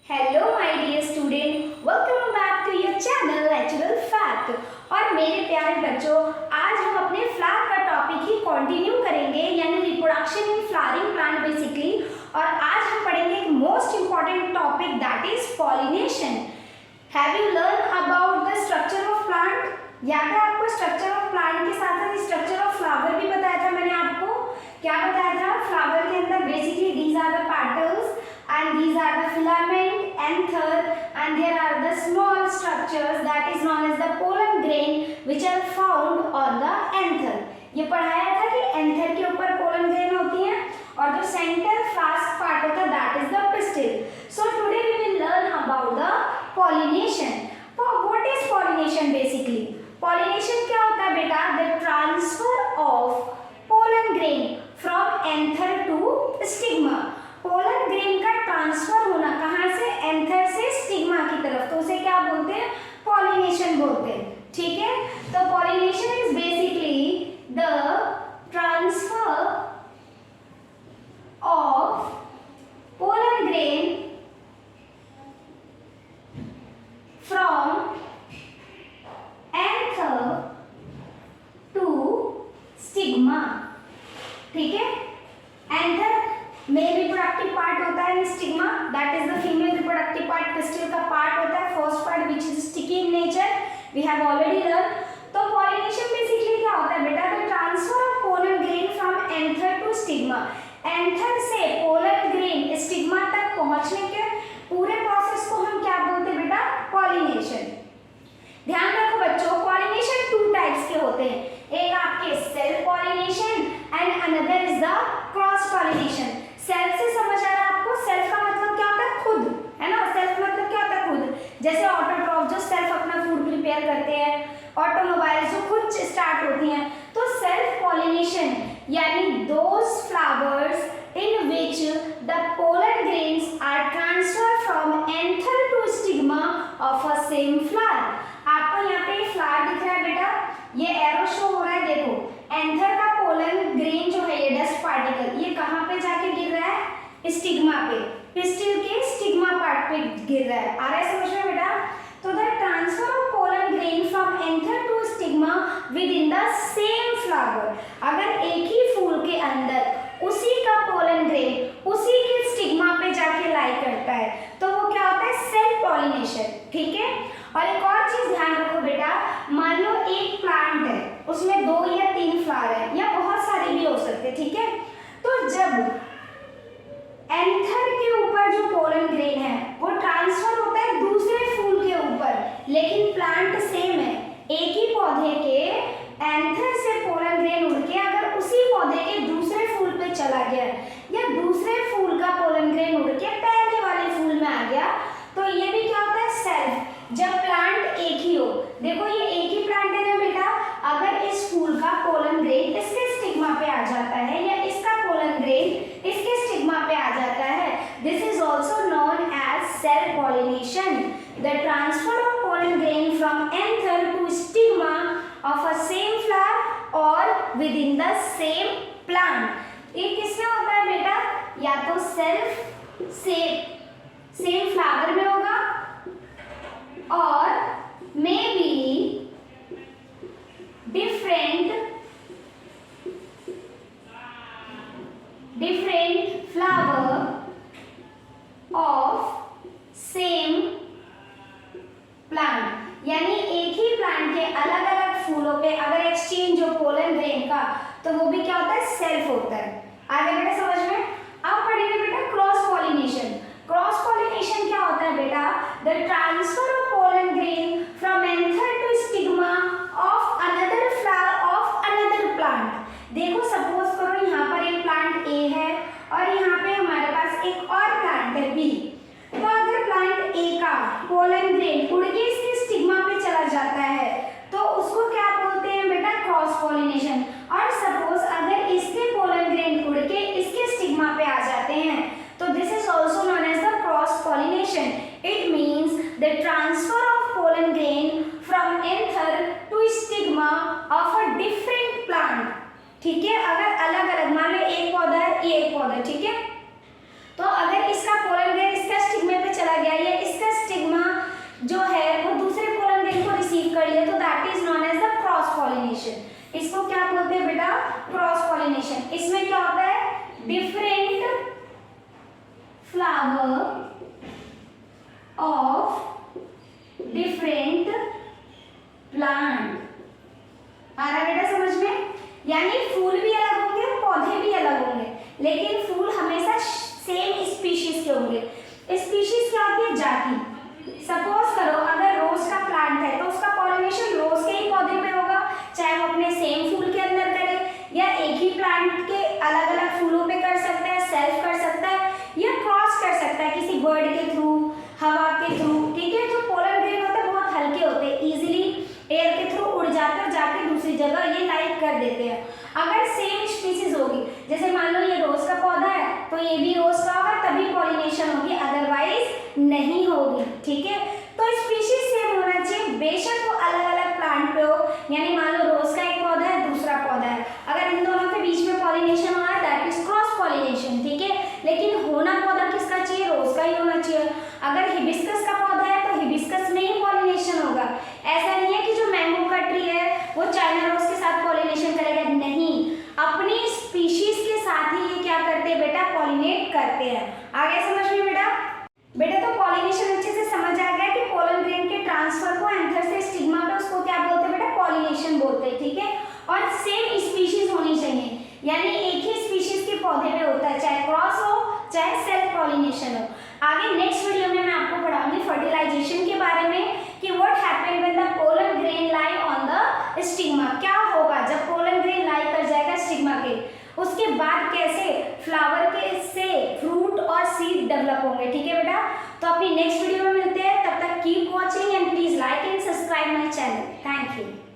Hello my dear student, welcome back to your channel natural fact. और मेरे प्यारे बच्चों, आज हम अपने फ्लावर का टॉपिक ही कंटिन्यू करेंगे, यानी reproduction in flowering plant basically. और आज हम पढ़ेंगे एक most important topic, that is pollination. Have you learn about the structure of plant? याद है आपको? स्ट्रक्चर ऑफ प्लांट के साथ साथ स्ट्रक्चर ऑफ फ्लावर भी बताया था मैंने आपको। क्या बताया था? फ्लावर के अंदर basically these are the petals and these are the filament, anther, and there are the small structures that is known as the pollen grain which are found on the anther। ये पढ़ाया था कि anther के ऊपर pollen grain होती हैं और जो center fast part होता है that is the pistil। So today we will learn about the pollination। What is pollination basically? Pollination क्या होता है बेटा? The transfer of pollen grain from anther to stigma। Pollen grain का transfer होना कहाँ से? एंथर से स्टिग्मा की तरफ, तो उसे क्या बोलते हैं? पॉलिनेशन बोलते हैं। ठीक है, तो pollination is basically the transfer of pollen grain from anther to stigma. ठीक है, एंथर मेल रिप्रोडक्टिव पार्ट होता है, stigma that is the female reproductive part, pistil का पार्ट होता है, first part which is sticky in nature, we have already learn. तो pollination basically क्या होता है बेटा? The transfer of pollen grain from anther to stigma. Anther से pollen grain stigma तक पहुंचने के पूरे प्रोसेस को हम क्या बोलते हैं बेटा? पॉलिनेशन। ध्यान रखो बच्चों, पॉलिनेशन टू टाइप्स के होते हैं, एक आपके self pollination and another is the cross pollination. Self से समझ आ रहा है आपको? सेल्फ का मतलब क्या होता है? खुद, है ना? सेल्फ मतलब क्या होता है? खुद। जैसे ऑटोट्रॉफ जो सेल्फ अपना फूड प्रिपेयर करते हैं, ऑटोमोबाइल जो खुद स्टार्ट होती हैं। तो सेल्फ पॉलिनेशन यानी those flowers in which the pollen grains are transfer from anther to stigma of a same flower. आपको यहाँ पे फ्लावर दिख रहा है बेटा, ये एरो शो हो रहा है, देखो एंथर का पोलन ग्रेन जो है ये डस्ट पार्टिकल, ये कहाँ पे जाके गिर रहा है? स्टिग्मा पे, पिस्टिल के स्टिग्मा पार्ट पे गिर रहा है। आ रहा है समझ में बेटा? तो the transfer of pollen grain from anther to stigma within the same flower. अगर एक ही फूल के अंदर उसी का पोलन ग्रेन उसी के स्टिग्मा पे जाके लाई करता है तो वो क्या होता है? Self pollination. ठीक है, और एक और चीज ध्यान रखो बेटा, मान लो एक प्लांट है, उसमें 2 या 3 फ्लावर है या बहुत सारे भी हो सकते, ठीक है। तो जब एंथर के ऊपर जो पोलन ग्रेन है वो ट्रांसफर होता है दूसरे फूल के ऊपर, लेकिन प्लांट सेम है, एक ही पौधे के एंथर से पोलन ग्रेन उड़ के अगर उसी पौधे के दूसरे फूल पे चला गया या दूसरे फूल का पोलन ग्रेन उड़ के पहले वाले फूल में आ गया, तो ये भी क्या होता है? सेल्फ। जब प्लांट एक ही हो, देखो ये एक ही प्लांट है ना बेटा, अगर इस फूल का पोलन ग्रेन इसके स्टिग्मा पे आ जाता है या इसका पोलन ग्रेन इसके स्टिग्मा पे आ जाता है, this is also known as self pollination. The transfer of pollen grain from anther to stigma of a same flower और within the same plant. ये किसमें होता है बेटा? या तो सेल्फ सेम फ्लावर में होगा और may be different flower of same plant. यानी एक ही प्लांट के अलग अलग फूलों पे अगर एक्सचेंज हो पोलन ग्रेन का तो वो भी क्या होता है? सेल्फ होता है। आगे बेटा समझ में? अब पढ़ेंगे बेटा क्रॉस पॉलिनेशन। क्रॉस पॉलिनेशन क्या होता है बेटा? The transfer of pollen grain from anther to stigma of another flower of another plant. देखो सपोज करो यहाँ पर एक प्लांट ए है और यहाँ पे हमारे पास एक और प्लांट है बी। तो अगर प्लांट ए का पोलन ग्रेन उड़ के इसके स्टिग्मा पे चला जाता है तो उसको क्या बोलते हैं बेटा? Cross pollination. और सपोज अगर इसके पोलन ग्रेन उड़ के इसके स्टिग्मा पे आ जाते हैं तो this is also known as the cross pollination. It means the transfer of pollen grain from anther to stigma of a different plant. ठीक है, अगर अलग अलग मान लो एक पौधा है, ये एक पौधा, ठीक है, तो अगर इसका पोलन ग्रेन इसका स्टिग्मा पे चला गया पॉलिनेशन। इसको क्या बोलते हैं बेटा? Cross pollination. इसमें क्या होता है? Different flower of different plant. आ रहा है बेटा समझ में? यानी फूल भी अलग होंगे, पौधे भी अलग होंगे, लेकिन फूल हमेशा सेम स्पीशीज के होंगे। स्पीशीज क्या होती है? जाति। सपोज करो अगर रोज का प्लांट है तो उसका पॉलिनेशन रोज के ही पौधे पे होगा, चाहे वो अपने सेम फूल के अंदर करे या एक ही प्लांट के अलग अलग फूलों पे कर सकता है, सेल्फ कर सकता है या क्रॉस कर सकता है किसी बर्ड के थ्रू, हवा के थ्रू। ठीक है, जो पोलन ग्रेन होते हैं बहुत हल्के होते हैं, इजीली एयर के थ्रू उड़ जाते हैं, जाके दूसरी जगह ये लाइक कर देते हैं। अगर सेम स्पीसीज होगी, जैसे मान लो ये रोज का पौधा है तो ये भी रोज का होगा, तभी पॉलिनेशन होगी, अदरवाइज नहीं होगी। ठीक है, तो स्पीशीज सेम होना चाहिए, बेशक वो अलग अलग प्लांट पे हो। यानी मान लो रोज का एक पौधा है, दूसरा पौधा है, अगर इन दोनों के बीच में पॉलिनेशन हो रहा है दैट इज क्रॉस पॉलिनेशन। ठीक है, लेकिन होना पौधा किसका चाहिए? रोज का ही होना चाहिए। अगर हिबिस्कस का पौधा है तो हिबिस्कस में ही पॉलिनेशन होगा। ऐसा नहीं है कि जो मैंगो का ट्री है वो चाइना रोज के साथ पॉलिनेशन करेगा, नहीं, अपनी स्पीशीज के साथ ही ये क्या करते हैं बेटा? पॉलिनेट करते हैं। आगे समझ में बेटा? बेटा तो पॉलिनेशन अच्छे से समझ आ गया कि पोलन ग्रेन के ट्रांसफर को एंथर से स्टिग्मा पे, उसको क्या बोलते हैं बेटा? पॉलिनेशन बोलते हैं। ठीक है, और सेम स्पीशीज होनी चाहिए, यानी एक ही स्पीशीज के पौधे पे होता है, चाहे क्रॉस हो चाहे सेल्फ पॉलिनेशन हो। आगे नेक्स्ट वीडियो में मैं आपको पढ़ाऊंगी फर्टिलाइजेशन के बारे में कि what happened when the pollen grain lie on the stigma. क्या होगा जब पोलन ग्रेन लाई कर जाएगा स्टिग्मा के, उसके बाद कैसे फ्लावर के से फ्रूट और सीड डेवलप होंगे। ठीक है बेटा, तो अपनी नेक्स्ट वीडियो में मिलते हैं, तब तक keep watching and please like and subscribe my channel. Thank you.